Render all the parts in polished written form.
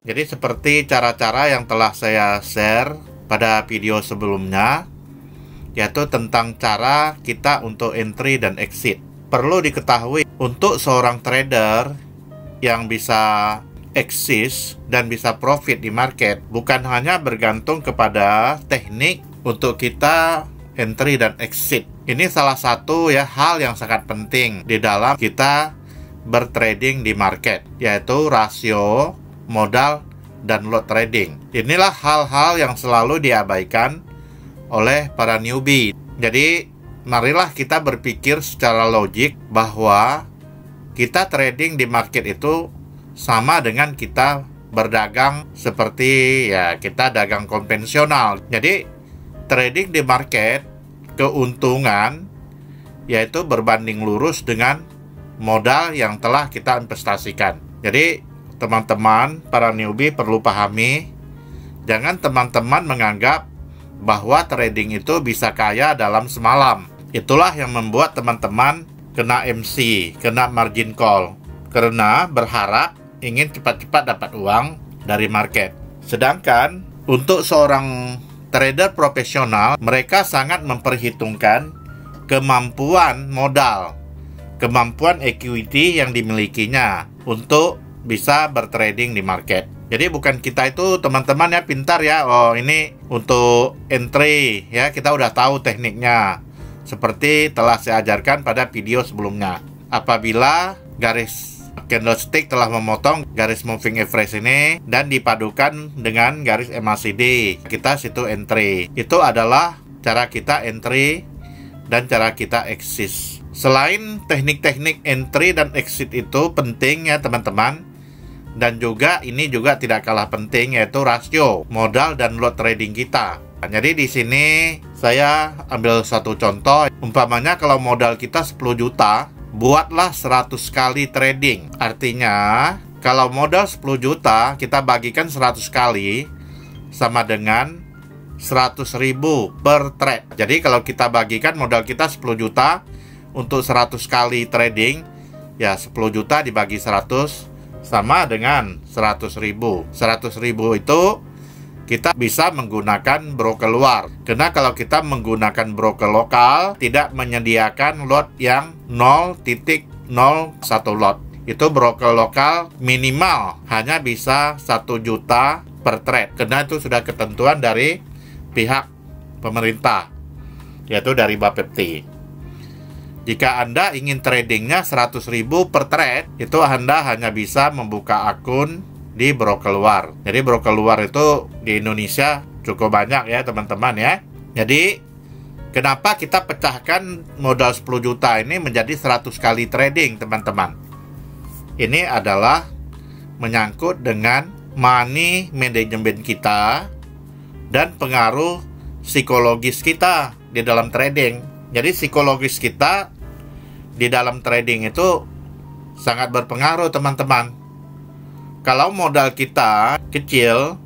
Jadi seperti cara-cara yang telah saya share pada video sebelumnya, yaitu tentang cara kita untuk entry dan exit. Perlu diketahui, untuk seorang trader yang bisa eksis dan bisa profit di market, bukan hanya bergantung kepada teknik untuk kita entry dan exit. Ini salah satu hal yang sangat penting di dalam kita bertrading di market, yaitu rasio modal dan lot trading. Inilah hal-hal yang selalu diabaikan oleh para newbie. Jadi marilah kita berpikir secara logik bahwa kita trading di market itu sama dengan kita berdagang seperti kita dagang konvensional. Jadi trading di market, keuntungan yaitu berbanding lurus dengan modal yang telah kita investasikan. Jadi teman-teman para newbie perlu pahami, jangan teman-teman menganggap bahwa trading itu bisa kaya dalam semalam. Itulah yang membuat teman-teman kena MC, kena margin call, karena berharap ingin cepat-cepat dapat uang dari market. Sedangkan untuk seorang trader profesional, mereka sangat memperhitungkan kemampuan modal, kemampuan equity yang dimilikinya untuk bisa bertrading di market. Jadi bukan kita itu teman-teman pintar oh ini untuk entry kita udah tahu tekniknya, seperti telah saya ajarkan pada video sebelumnya. Apabila garis candlestick telah memotong garis moving average ini dan dipadukan dengan garis MACD, kita situ entry. Itu adalah cara kita entry dan cara kita exit. Selain teknik-teknik entry dan exit itu penting teman-teman, dan juga ini juga tidak kalah penting, yaitu rasio modal dan lot trading kita. Jadi di sini saya ambil satu contoh, umpamanya kalau modal kita 10 juta, buatlah 100 kali trading. Artinya kalau modal 10 juta kita bagikan 100 kali sama dengan 100.000 per trade. Jadi kalau kita bagikan modal kita 10 juta untuk 100 kali trading, 10 juta dibagi 100 sama dengan 100.000. 100.000 itu kita bisa menggunakan broker luar. Karena kalau kita menggunakan broker lokal, tidak menyediakan lot yang 0.01 lot. Itu broker lokal minimal hanya bisa 1 juta per trade. Karena itu sudah ketentuan dari pihak pemerintah, yaitu dari Bapepti. Jika Anda ingin tradingnya 100.000 per trade, itu Anda hanya bisa membuka akun di broker luar. Jadi broker luar itu di Indonesia cukup banyak teman-teman Jadi kenapa kita pecahkan modal 10 juta ini menjadi 100 kali trading teman-teman? Ini adalah menyangkut dengan money management kita dan pengaruh psikologis kita di dalam trading. Jadi psikologis kita di dalam trading itu sangat berpengaruh teman-teman. Kalau modal kita kecil,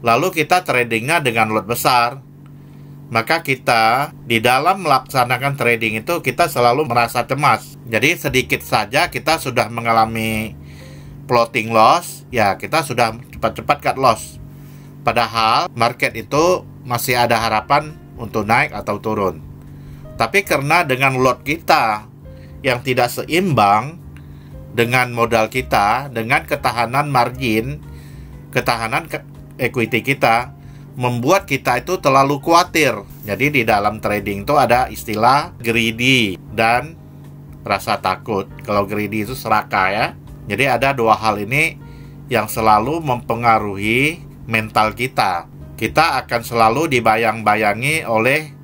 lalu kita tradingnya dengan lot besar, maka kita di dalam melaksanakan trading itu kita selalu merasa cemas. Jadi sedikit saja kita sudah mengalami floating loss, kita sudah cepat-cepat cut loss. Padahal market itu masih ada harapan untuk naik atau turun. Tapi karena dengan lot kita yang tidak seimbang dengan modal kita, dengan ketahanan margin, ketahanan equity kita, membuat kita itu terlalu khawatir. Jadi di dalam trading itu ada istilah greedy dan rasa takut. Kalau greedy itu serakah Jadi ada dua hal ini yang selalu mempengaruhi mental kita. Kita akan selalu dibayang-bayangi oleh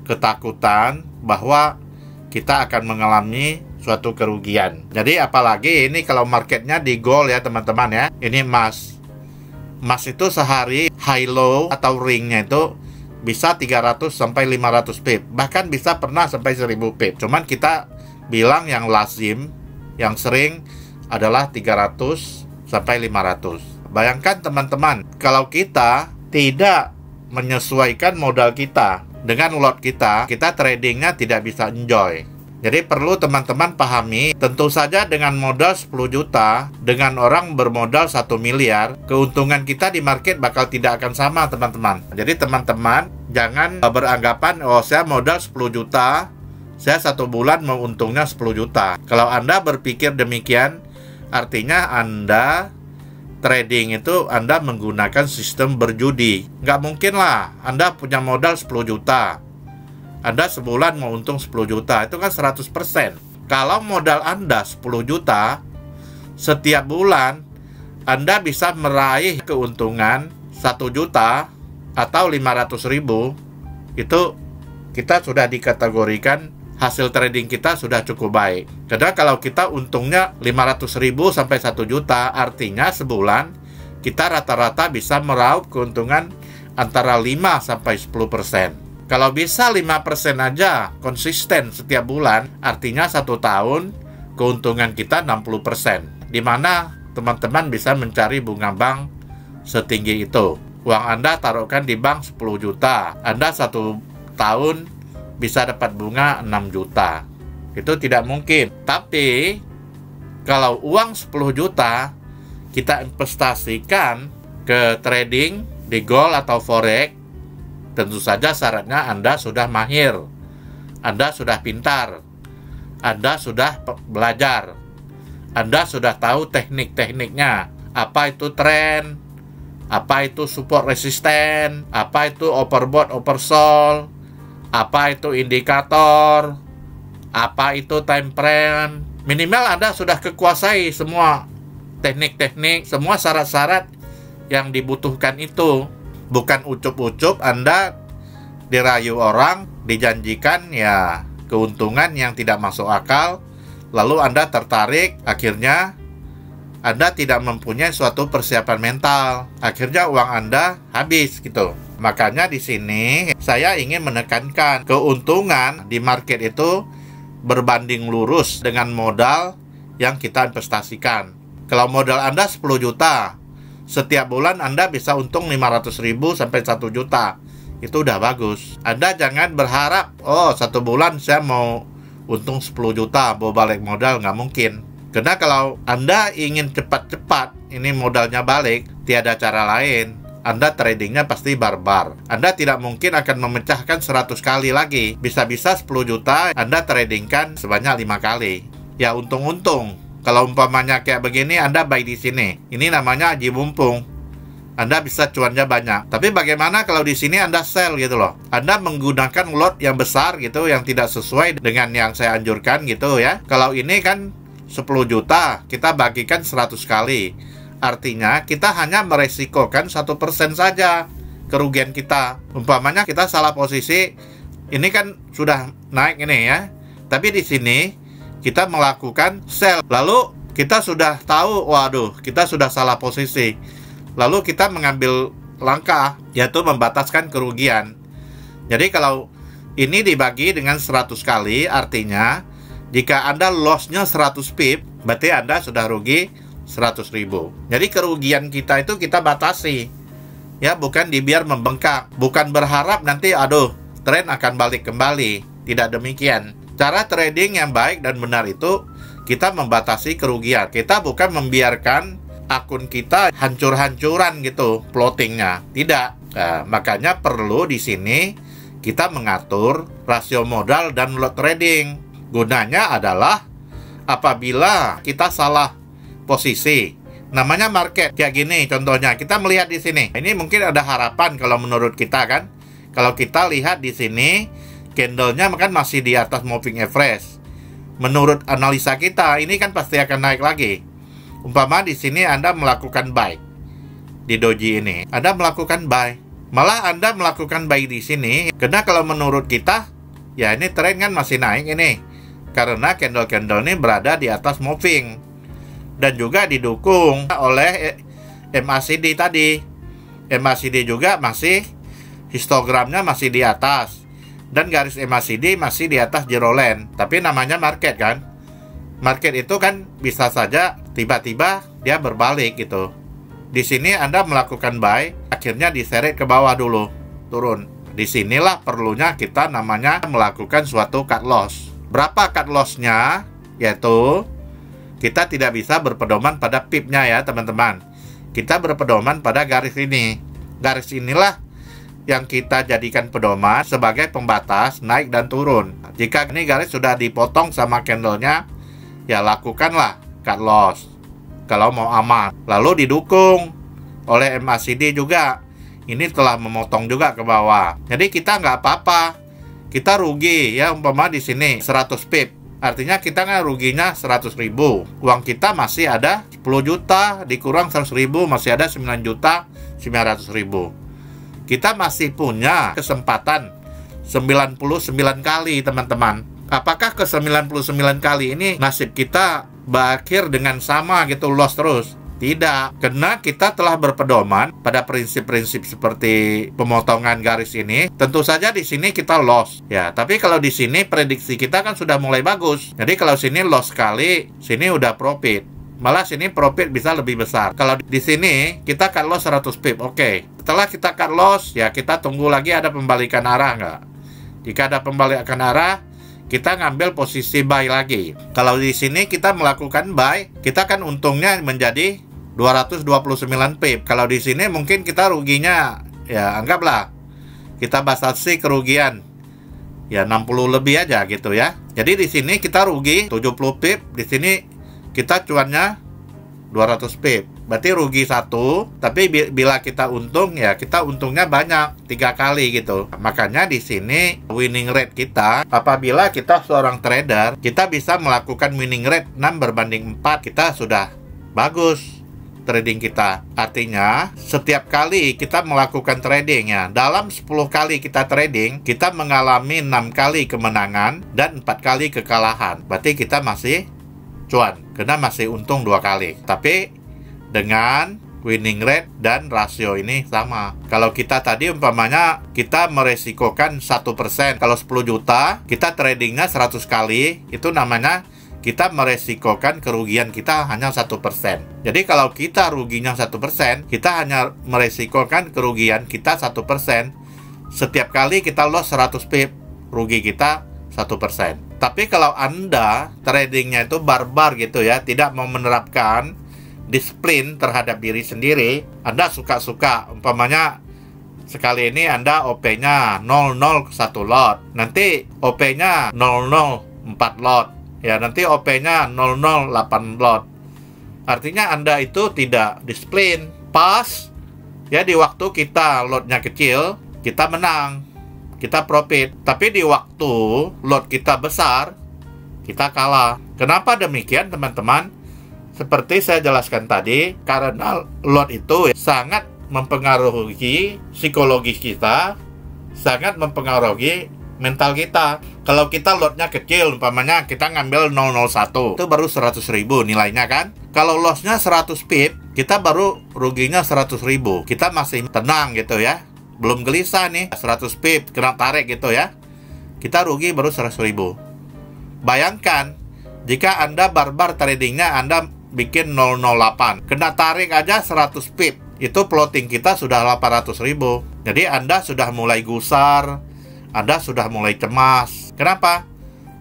ketakutan bahwa kita akan mengalami suatu kerugian. Jadi apalagi ini kalau marketnya di gold teman-teman Ini emas. Emas itu sehari high low atau ringnya itu bisa 300 sampai 500 pip. Bahkan bisa pernah sampai 1000 pip. Cuman kita bilang yang lazim, yang sering adalah 300 sampai 500. Bayangkan teman-teman, kalau kita tidak menyesuaikan modal kita dengan lot kita tradingnya tidak bisa enjoy. Jadi perlu teman-teman pahami, tentu saja dengan modal 10 juta, dengan orang bermodal 1 miliar, keuntungan kita di market bakal tidak akan sama, teman-teman. Jadi teman-teman jangan beranggapan, oh saya modal 10 juta, saya 1 bulan mau untungnya 10 juta. Kalau Anda berpikir demikian, artinya Anda trading itu Anda menggunakan sistem berjudi. Nggak mungkin lah Anda punya modal 10 juta, Anda sebulan mau untung 10 juta, itu kan 100%. Kalau modal Anda 10 juta, setiap bulan Anda bisa meraih keuntungan 1 juta atau 500.000, itu kita sudah dikategorikan hasil trading kita sudah cukup baik. Karena kalau kita untungnya 500.000 sampai 1 juta, artinya sebulan kita rata-rata bisa meraup keuntungan antara 5 sampai 10%. Kalau bisa 5% aja konsisten setiap bulan, artinya 1 tahun keuntungan kita 60%. Dimana teman-teman bisa mencari bunga bank setinggi itu. Uang Anda taruhkan di bank 10 juta, Anda 1 tahun bisa dapat bunga 6 juta. Itu tidak mungkin. Tapi kalau uang 10 juta kita investasikan ke trading di gold atau forex, tentu saja syaratnya Anda sudah mahir, Anda sudah pintar, Anda sudah belajar, Anda sudah tahu teknik-tekniknya, apa itu tren, apa itu support resisten, apa itu overbought oversold, apa itu indikator, apa itu time frame. Minimal Anda sudah kekuasai semua teknik-teknik, semua syarat-syarat yang dibutuhkan itu. Bukan ucup-ucup Anda dirayu orang, dijanjikan ya keuntungan yang tidak masuk akal, lalu Anda tertarik, akhirnya Anda tidak mempunyai suatu persiapan mental, akhirnya uang Anda habis gitu. Makanya di sini saya ingin menekankan keuntungan di market itu berbanding lurus dengan modal yang kita investasikan. Kalau modal Anda 10 juta, setiap bulan Anda bisa untung 500.000 sampai 1 juta. Itu udah bagus. Anda jangan berharap, oh 1 bulan saya mau untung 10 juta, bawa balik modal, nggak mungkin. Karena kalau Anda ingin cepat-cepat, ini modalnya balik, tiada cara lain. Anda tradingnya pasti barbar. Anda tidak mungkin akan memecahkan 100 kali lagi. Bisa-bisa 10 juta Anda tradingkan sebanyak 5 kali. Ya untung-untung. Kalau umpamanya kayak begini, Anda buy di sini. Ini namanya aji mumpung. Anda bisa cuannya banyak. Tapi bagaimana kalau di sini Anda sell gitu loh? Anda menggunakan lot yang besar gitu, yang tidak sesuai dengan yang saya anjurkan gitu ya. Kalau ini kan 10 juta, kita bagikan 100 kali. Artinya kita hanya meresikokan 1% saja kerugian kita. Umpamanya kita salah posisi, ini kan sudah naik ini ya. Tapi di sini kita melakukan sell, lalu kita sudah tahu, waduh, kita sudah salah posisi. Lalu kita mengambil langkah, yaitu membataskan kerugian. Jadi kalau ini dibagi dengan 100 kali, artinya jika Anda loss-nya 100 pip, berarti Anda sudah rugi 100.000. Jadi kerugian kita itu kita batasi. Ya, bukan dibiar membengkak. Bukan berharap nanti, aduh, tren akan balik kembali. Tidak demikian. Cara trading yang baik dan benar itu kita membatasi kerugian. Kita bukan membiarkan akun kita hancur-hancuran gitu floatingnya. Tidak. Nah, makanya perlu di sini kita mengatur rasio modal dan lot trading. Gunanya adalah apabila kita salah posisi. Namanya market kayak gini contohnya. Kita melihat di sini. Ini mungkin ada harapan kalau menurut kita kan. Kalau kita lihat di sini candlenya kan masih di atas moving average. Menurut analisa kita, ini kan pasti akan naik lagi. Umpama di sini Anda melakukan buy di doji ini, Anda melakukan buy. Malah Anda melakukan buy di sini, karena kalau menurut kita, ya ini tren kan masih naik ini, karena candle-candle ini berada di atas moving dan juga didukung oleh MACD tadi. MACD juga masih histogramnya masih di atas. Dan garis MACD masih di atas zero line. Tapi namanya market kan. Market itu kan bisa saja tiba-tiba dia berbalik gitu. Di sini Anda melakukan buy, akhirnya diseret ke bawah dulu, turun. Disinilah perlunya kita namanya melakukan suatu cut loss. Berapa cut loss-nya? Yaitu kita tidak bisa berpedoman pada pip-nya ya teman-teman. Kita berpedoman pada garis ini. Garis inilah yang kita jadikan pedoman sebagai pembatas naik dan turun. Jika ini garis sudah dipotong sama candlenya, ya lakukanlah cut loss kalau mau aman. Lalu didukung oleh MACD juga. Ini telah memotong juga ke bawah. Jadi kita nggak apa-apa. Kita rugi ya, umpama di sini 100 pip. Artinya kita nggak ruginya 100.000. Uang kita masih ada 10 juta, dikurang 100.000 masih ada 9.900.000. Kita masih punya kesempatan 99 kali teman-teman. Apakah ke 99 kali ini nasib kita berakhir dengan sama gitu, loss terus? Tidak, karena kita telah berpedoman pada prinsip-prinsip seperti pemotongan garis ini. Tentu saja di sini kita loss ya, tapi kalau di sini prediksi kita kan sudah mulai bagus. Jadi kalau sini loss sekali, sini udah profit. Malah sini profit bisa lebih besar. Kalau di sini kita cut loss 100 pip, oke. Setelah kita cut loss, ya kita tunggu lagi ada pembalikan arah nggak. Jika ada pembalikan arah, kita ngambil posisi buy lagi. Kalau di sini kita melakukan buy, kita kan untungnya menjadi 229 pip. Kalau di sini mungkin kita ruginya, ya anggaplah kita batasi kerugian ya 60 lebih aja gitu ya. Jadi di sini kita rugi 70 pip, di sini kita cuannya 200 pip. Berarti rugi 1, tapi bila kita untung ya kita untungnya banyak 3 kali gitu. Makanya di sini winning rate kita, apabila kita seorang trader, kita bisa melakukan winning rate 6/4, kita sudah bagus trading kita. Artinya setiap kali kita melakukan trading ya, dalam 10 kali kita trading, kita mengalami 6 kali kemenangan dan 4 kali kekalahan. Berarti kita masih cuan, karena masih untung 2 kali. Tapi dengan winning rate dan rasio ini sama. Kalau kita tadi umpamanya kita meresikokan 1%, kalau 10 juta kita tradingnya 100 kali, itu namanya kita meresikokan kerugian kita hanya 1%. Jadi kalau kita ruginya 1%, kita hanya meresikokan kerugian kita 1%. Setiap kali kita loss 100 pip, rugi kita 1%. Tapi kalau Anda tradingnya itu barbar gitu ya, tidak mau menerapkan disiplin terhadap diri sendiri, Anda suka-suka, umpamanya sekali ini Anda OP-nya 00 1 lot, nanti OP-nya 004 lot, ya nanti OP-nya 008 lot. Artinya Anda itu tidak disiplin. Pas ya di waktu kita lotnya kecil, kita menang, kita profit. Tapi di waktu lot kita besar, kita kalah. Kenapa demikian teman-teman? Seperti saya jelaskan tadi, karena lot itu sangat mempengaruhi psikologis kita, sangat mempengaruhi mental kita. Kalau kita lotnya kecil, umpamanya kita ngambil 001, itu baru 100.000 nilainya kan. Kalau lossnya 100 pip, kita baru ruginya 100.000. Kita masih tenang gitu ya, belum gelisah nih, 100 pip kena tarik gitu ya, kita rugi baru 100.000. Bayangkan jika Anda barbar tradingnya, Anda bikin 008, kena tarik aja 100 pip, itu plotting kita sudah 800.000. Jadi Anda sudah mulai gusar, Anda sudah mulai cemas. Kenapa?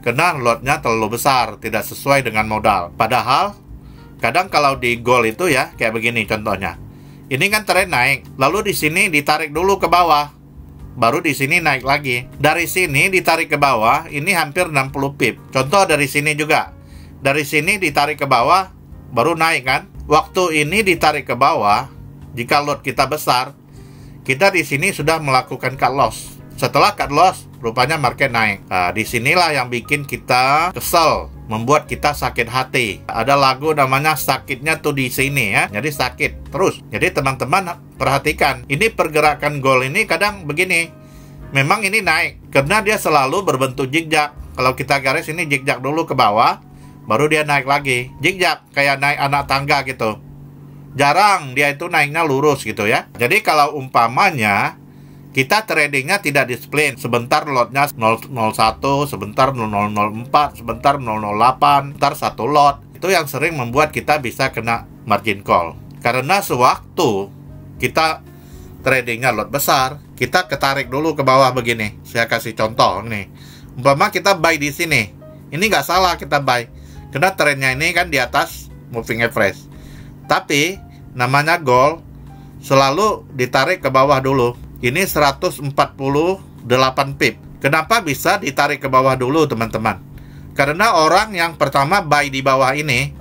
Karena lotnya terlalu besar, tidak sesuai dengan modal. Padahal kadang kalau di gold itu ya kayak begini contohnya. Ini kan tren naik, lalu di sini ditarik dulu ke bawah, baru di sini naik lagi. Dari sini ditarik ke bawah, ini hampir 60 pip. Contoh dari sini juga. Dari sini ditarik ke bawah, baru naik kan. Waktu ini ditarik ke bawah, jika lot kita besar, kita di sini sudah melakukan cut loss. Setelah cut loss, rupanya market naik. Nah, disinilah yang bikin kita kesel, membuat kita sakit hati. Ada lagu namanya sakitnya tuh di sini ya. Jadi sakit terus. Jadi teman-teman perhatikan, ini pergerakan gold ini kadang begini. Memang ini naik karena dia selalu berbentuk zigzag. Kalau kita garis ini zigzag dulu ke bawah, baru dia naik lagi. Zigzag kayak naik anak tangga gitu. Jarang dia itu naiknya lurus gitu ya. Jadi kalau umpamanya kita tradingnya tidak disiplin, sebentar lotnya 001, sebentar 004, sebentar 008, sebentar 1 lot, itu yang sering membuat kita bisa kena margin call. Karena sewaktu kita tradingnya lot besar, kita ketarik dulu ke bawah begini. Saya kasih contoh nih. Umpama kita buy di sini, Ini nggak salah kita buy, karena trennya ini kan di atas moving average. Tapi namanya gold selalu ditarik ke bawah dulu. Ini 148 pip. Kenapa bisa ditarik ke bawah dulu teman-teman? Karena orang yang pertama buy di bawah ini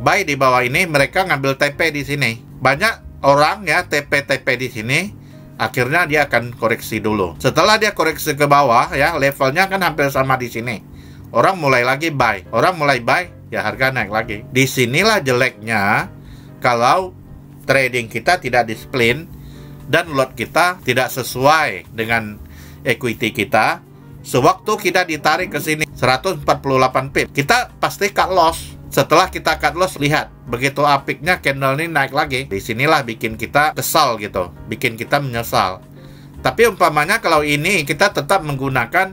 mereka ngambil TP di sini. Banyak orang ya TP di sini, akhirnya dia akan koreksi dulu. Setelah dia koreksi ke bawah ya, levelnya kan hampir sama di sini. Orang mulai lagi buy, ya harga naik lagi. Disinilah jeleknya kalau trading kita tidak disiplin dan lot kita tidak sesuai dengan equity kita. Sewaktu kita ditarik ke sini 148 pip, kita pasti cut loss. Setelah kita cut loss, lihat begitu apiknya candle ini naik lagi. Disinilah bikin kita kesal gitu, bikin kita menyesal. Tapi umpamanya kalau ini kita tetap menggunakan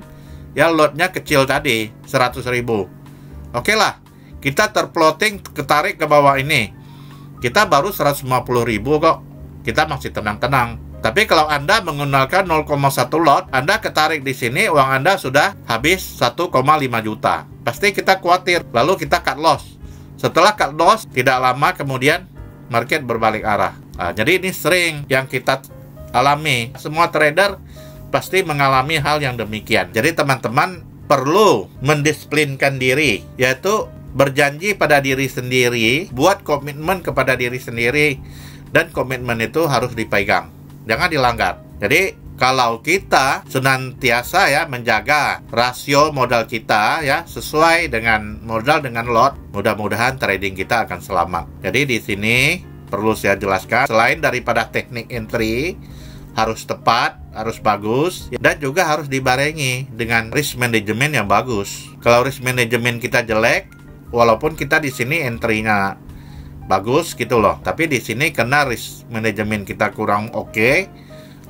ya lotnya kecil tadi 100.000, oke lah, kita terploting ketarik ke bawah ini, kita baru 150.000 kok, kita masih tenang-tenang. Tapi kalau Anda menggunakan 0,1 lot, Anda ketarik di sini, uang Anda sudah habis 1,5 juta. Pasti kita khawatir, lalu kita cut loss. Setelah cut loss, tidak lama kemudian market berbalik arah. Nah, jadi ini sering yang kita alami. Semua trader pasti mengalami hal yang demikian. Jadi teman-teman perlu mendisiplinkan diri, yaitu berjanji pada diri sendiri, buat komitmen kepada diri sendiri, dan komitmen itu harus dipegang, jangan dilanggar. Jadi kalau kita senantiasa ya menjaga rasio modal kita ya sesuai dengan modal dengan lot, mudah-mudahan trading kita akan selamat. Jadi di sini perlu saya jelaskan, selain daripada teknik entry harus tepat, harus bagus, dan juga harus dibarengi dengan risk management yang bagus. Kalau risk management kita jelek, walaupun kita di sini entry-nya bagus gitu loh, tapi di sini karena risk management kita kurang oke,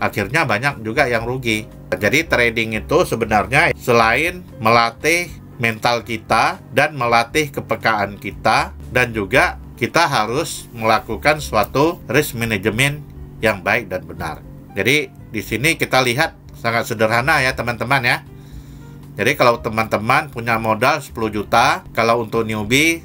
akhirnya banyak juga yang rugi. Jadi trading itu sebenarnya selain melatih mental kita dan melatih kepekaan kita, dan juga kita harus melakukan suatu risk management yang baik dan benar. Jadi di sini kita lihat sangat sederhana ya teman-teman ya. Jadi kalau teman-teman punya modal 10 juta, kalau untuk newbie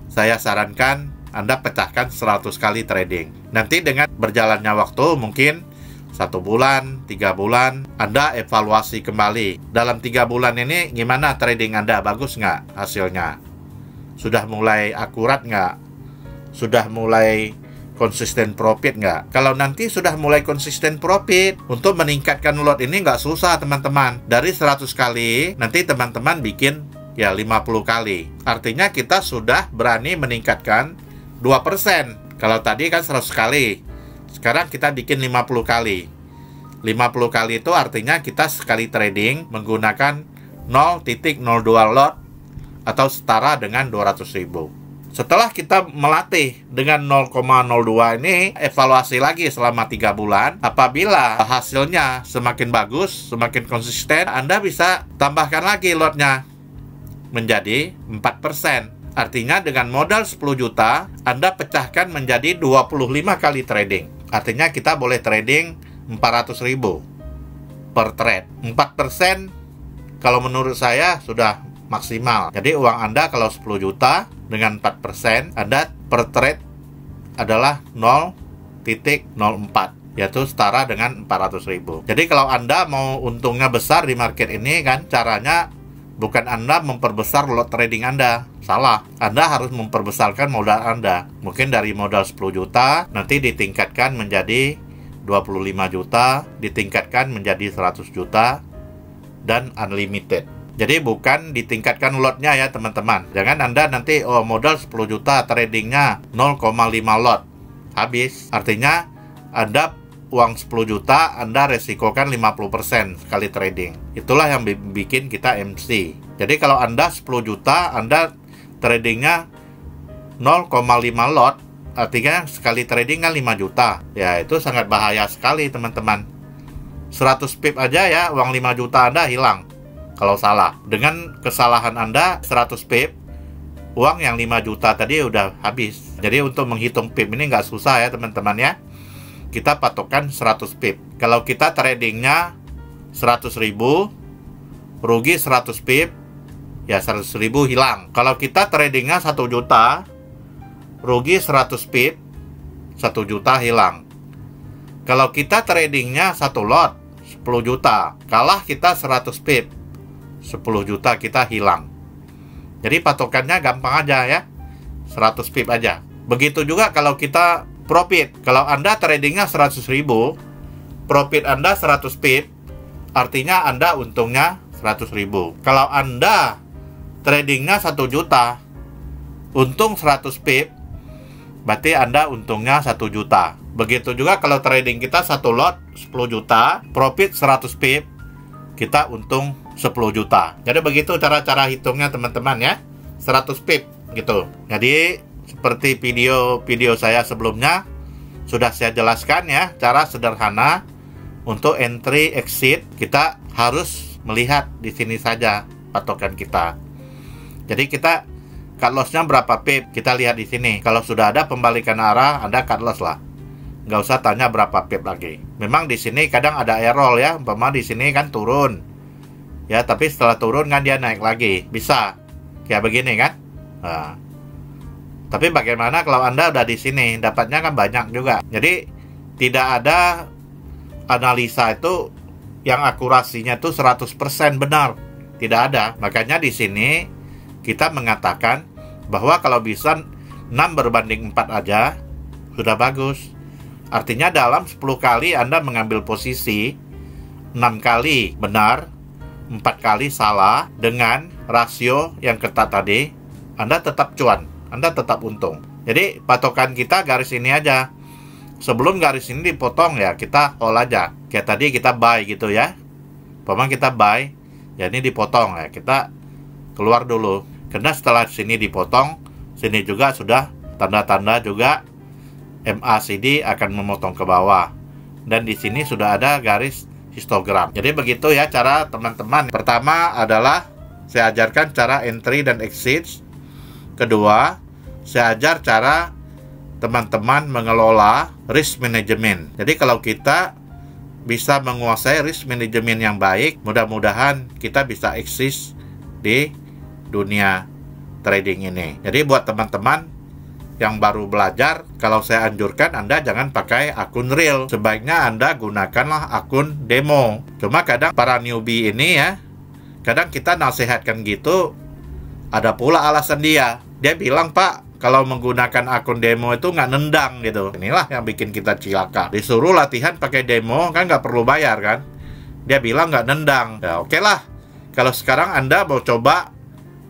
saya sarankan Anda pecahkan 100 kali trading. Nanti dengan berjalannya waktu, mungkin 1 bulan, 3 bulan, Anda evaluasi kembali. Dalam 3 bulan ini gimana trading Anda? Bagus nggak hasilnya? Sudah mulai akurat nggak? Sudah mulai konsisten profit nggak? Kalau nanti sudah mulai konsisten profit, untuk meningkatkan lot ini nggak susah teman-teman. Dari 100 kali, nanti teman-teman bikin ya 50 kali. Artinya kita sudah berani meningkatkan 2%. Kalau tadi kan 100 kali, sekarang kita bikin 50 kali. 50 kali itu artinya kita sekali trading menggunakan 0.02 lot atau setara dengan 200.000. Setelah kita melatih dengan 0,02 ini, evaluasi lagi selama 3 bulan. Apabila hasilnya semakin bagus, semakin konsisten, Anda bisa tambahkan lagi lotnya menjadi 4%. Artinya dengan modal 10 juta, Anda pecahkan menjadi 25 kali trading. Artinya kita boleh trading 400.000 per trade. 4% kalau menurut saya sudah maksimal. Jadi uang Anda kalau 10 juta dengan 4%, Anda per trade adalah 0.04, yaitu setara dengan 400.000. Jadi kalau Anda mau untungnya besar di market ini kan, caranya bukan Anda memperbesar lot trading Anda. Salah. Anda harus memperbesarkan modal Anda. Mungkin dari modal 10 juta, nanti ditingkatkan menjadi 25 juta, ditingkatkan menjadi 100 juta, dan unlimited. Jadi bukan ditingkatkan lotnya ya teman-teman. Jangan Anda nanti modal 10 juta tradingnya 0,5 lot. Habis. Artinya Anda uang 10 juta Anda resikokan 50% sekali trading. Itulah yang bikin kita MC. Jadi kalau Anda 10 juta Anda tradingnya 0,5 lot, artinya sekali trading kan 5 juta. Ya itu sangat bahaya sekali teman-teman. 100 pip aja ya uang 5 juta Anda hilang kalau salah. Dengan kesalahan Anda 100 pip, uang yang 5 juta tadi udah habis. Jadi untuk menghitung pip ini nggak susah ya teman-teman ya. Kita patokan 100 pip. Kalau kita tradingnya 100.000, rugi 100 pip, ya 100.000 hilang. Kalau kita tradingnya 1 juta, rugi 100 pip, 1 juta hilang. Kalau kita tradingnya 1 lot 10 juta, kalah kita 100 pip, 10 juta kita hilang. Jadi patokannya gampang aja ya, 100 pip aja. Begitu juga kalau kita profit. Kalau Anda tradingnya 100.000, profit Anda 100 pip, artinya Anda untungnya 100.000. Kalau Anda tradingnya 1 juta, untung 100 pip, berarti Anda untungnya 1 juta. Begitu juga kalau trading kita 1 lot 10 juta, profit 100 pip, kita untung 10 juta. Jadi begitu cara-cara hitungnya teman-teman ya, 100 pip gitu. Jadi seperti video saya sebelumnya sudah saya jelaskan ya, cara sederhana untuk entry exit. Kita harus melihat di sini saja patokan kita. Jadi kita cut loss-nya berapa pip, kita lihat di sini. Kalau sudah ada pembalikan arah, Anda cut loss lah. Nggak usah tanya berapa pip lagi. Memang di sini kadang ada error ya, umpama di sini kan turun. Ya, tapi setelah turun kan dia naik lagi. Bisa kayak begini kan? Nah. Tapi bagaimana kalau Anda udah di sini, dapatnya kan banyak juga. Jadi tidak ada analisa itu yang akurasinya itu 100% benar. Tidak ada. Makanya di sini kita mengatakan bahwa kalau bisa 6 berbanding 4 aja sudah bagus. Artinya dalam 10 kali Anda mengambil posisi, 6 kali benar, 4 kali salah, dengan rasio yang ketat tadi, Anda tetap cuan. Anda tetap untung. Jadi patokan kita garis ini aja. Sebelum garis ini dipotong ya kita hold aja. Kayak tadi kita buy gitu ya. Pokoknya kita buy, ya ini dipotong ya. Kita keluar dulu. Karena setelah sini dipotong, sini juga sudah tanda-tanda juga MACD akan memotong ke bawah. Dan di sini sudah ada garis histogram. Jadi begitu ya cara teman-teman. Pertama adalah saya ajarkan cara entry dan exit. Kedua, saya ajar cara teman-teman mengelola risk management. Jadi kalau kita bisa menguasai risk management yang baik, mudah-mudahan kita bisa eksis di dunia trading ini. Jadi buat teman-teman yang baru belajar, kalau saya anjurkan Anda jangan pakai akun real. Sebaiknya Anda gunakanlah akun demo. Cuma kadang para newbie ini ya, kadang kita nasihatkan gitu, ada pula alasan dia. Dia bilang, Pak, kalau menggunakan akun demo itu nggak nendang gitu. Inilah yang bikin kita cilaka. Disuruh latihan pakai demo, kan nggak perlu bayar kan. Dia bilang nggak nendang. Ya oke lah. Kalau sekarang Anda mau coba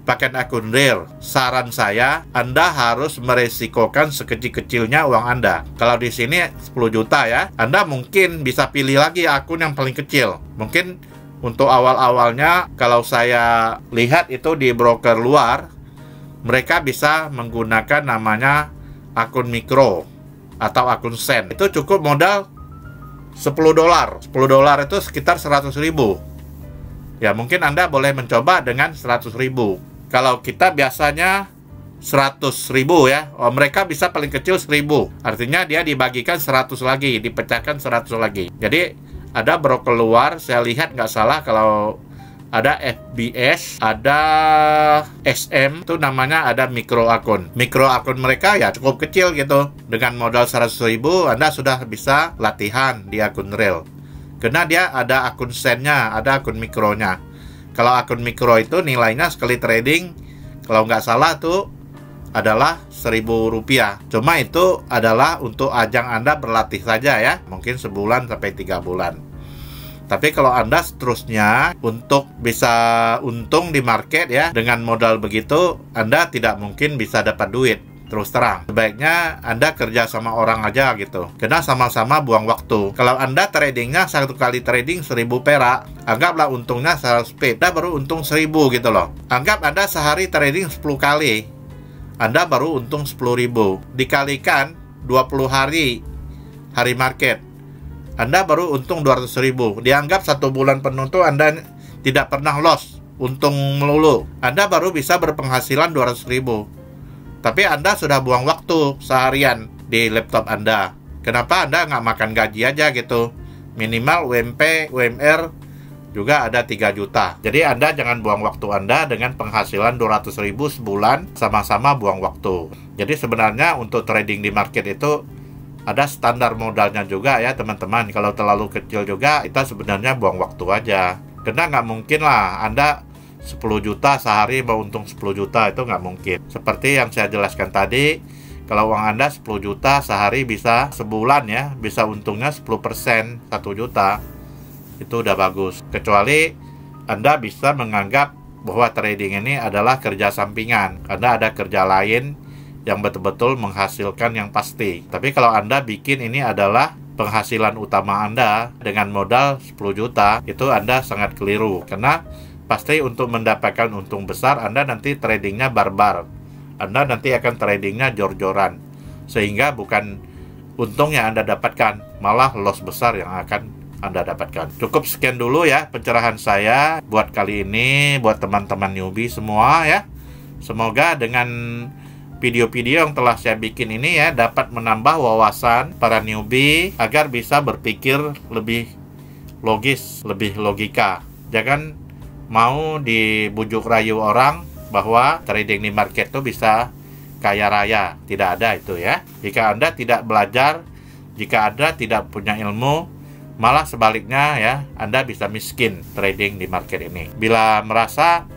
pakai akun real, saran saya, Anda harus meresikokan sekecil-kecilnya uang Anda. Kalau di sini 10 juta ya, Anda mungkin bisa pilih lagi akun yang paling kecil. Mungkin untuk awal-awalnya, kalau saya lihat itu di broker luar, mereka bisa menggunakan namanya akun mikro atau akun sen. Itu cukup modal 10 dolar. 10 dolar itu sekitar 100.000. Ya mungkin Anda boleh mencoba dengan 100.000. Kalau kita biasanya 100.000 ya, mereka bisa paling kecil 1.000. Artinya dia dibagikan 100 lagi, dipecahkan 100 lagi. Jadi ada broker luar, saya lihat nggak salah kalau ada FBS, ada SM, itu namanya ada mikro akun. Mikro akun mereka ya cukup kecil gitu. Dengan modal 100.000, Anda sudah bisa latihan di akun real. Karena dia ada akun sennya, ada akun mikronya. Kalau akun mikro itu nilainya sekali trading, kalau nggak salah tuh adalah Rp1.000. Cuma itu adalah untuk ajang Anda berlatih saja ya. Mungkin sebulan sampai 3 bulan. Tapi kalau Anda seterusnya untuk bisa untung di market ya, dengan modal begitu, Anda tidak mungkin bisa dapat duit. Terus terang, sebaiknya Anda kerja sama orang aja gitu. Karena sama-sama buang waktu. Kalau Anda tradingnya satu kali trading 1.000 perak, anggaplah untungnya 100 pip, Anda baru untung 1.000 gitu loh. Anggap Anda sehari trading 10 kali, Anda baru untung 10.000. Dikalikan 20 hari market, Anda baru untung 200.000. Dianggap 1 bulan penuh tuh Anda tidak pernah loss, untung melulu. Anda baru bisa berpenghasilan 200.000. Tapi Anda sudah buang waktu seharian di laptop Anda. Kenapa Anda nggak makan gaji aja gitu? Minimal UMP, UMR juga ada 3 juta. Jadi Anda jangan buang waktu Anda dengan penghasilan 200.000 sebulan, sama-sama buang waktu. Jadi sebenarnya untuk trading di market itu ada standar modalnya juga ya teman-teman. Kalau terlalu kecil juga, itu sebenarnya buang waktu aja. Karena nggak mungkin lah Anda 10 juta sehari mau untung 10 juta, itu nggak mungkin. Seperti yang saya jelaskan tadi, kalau uang Anda 10 juta sehari bisa sebulan ya, bisa untungnya 10%, 1 juta. Itu udah bagus. Kecuali Anda bisa menganggap bahwa trading ini adalah kerja sampingan, karena ada kerja lain yang betul-betul menghasilkan yang pasti. Tapi kalau Anda bikin ini adalah penghasilan utama Anda dengan modal 10 juta, itu Anda sangat keliru. Karena pasti untuk mendapatkan untung besar, Anda nanti tradingnya barbar. Anda nanti akan tradingnya jor-joran, sehingga bukan untung yang Anda dapatkan, malah loss besar yang akan Anda dapatkan. Cukup sekian dulu ya pencerahan saya buat kali ini, buat teman-teman newbie semua ya. Semoga dengan video-video yang telah saya bikin ini ya dapat menambah wawasan para newbie agar bisa berpikir lebih logis, lebih logika. Jangan mau dibujuk rayu orang bahwa trading di market itu bisa kaya raya. Tidak ada itu ya. Jika Anda tidak belajar, jika Anda tidak punya ilmu, malah sebaliknya ya, Anda bisa miskin trading di market ini. Bila merasa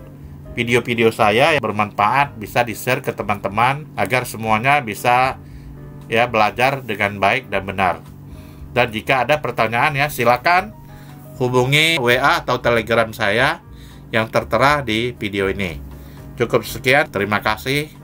video-video saya yang bermanfaat, bisa di-share ke teman-teman agar semuanya bisa ya belajar dengan baik dan benar. Dan jika ada pertanyaan ya, silakan hubungi WA atau Telegram saya yang tertera di video ini. Cukup sekian, terima kasih.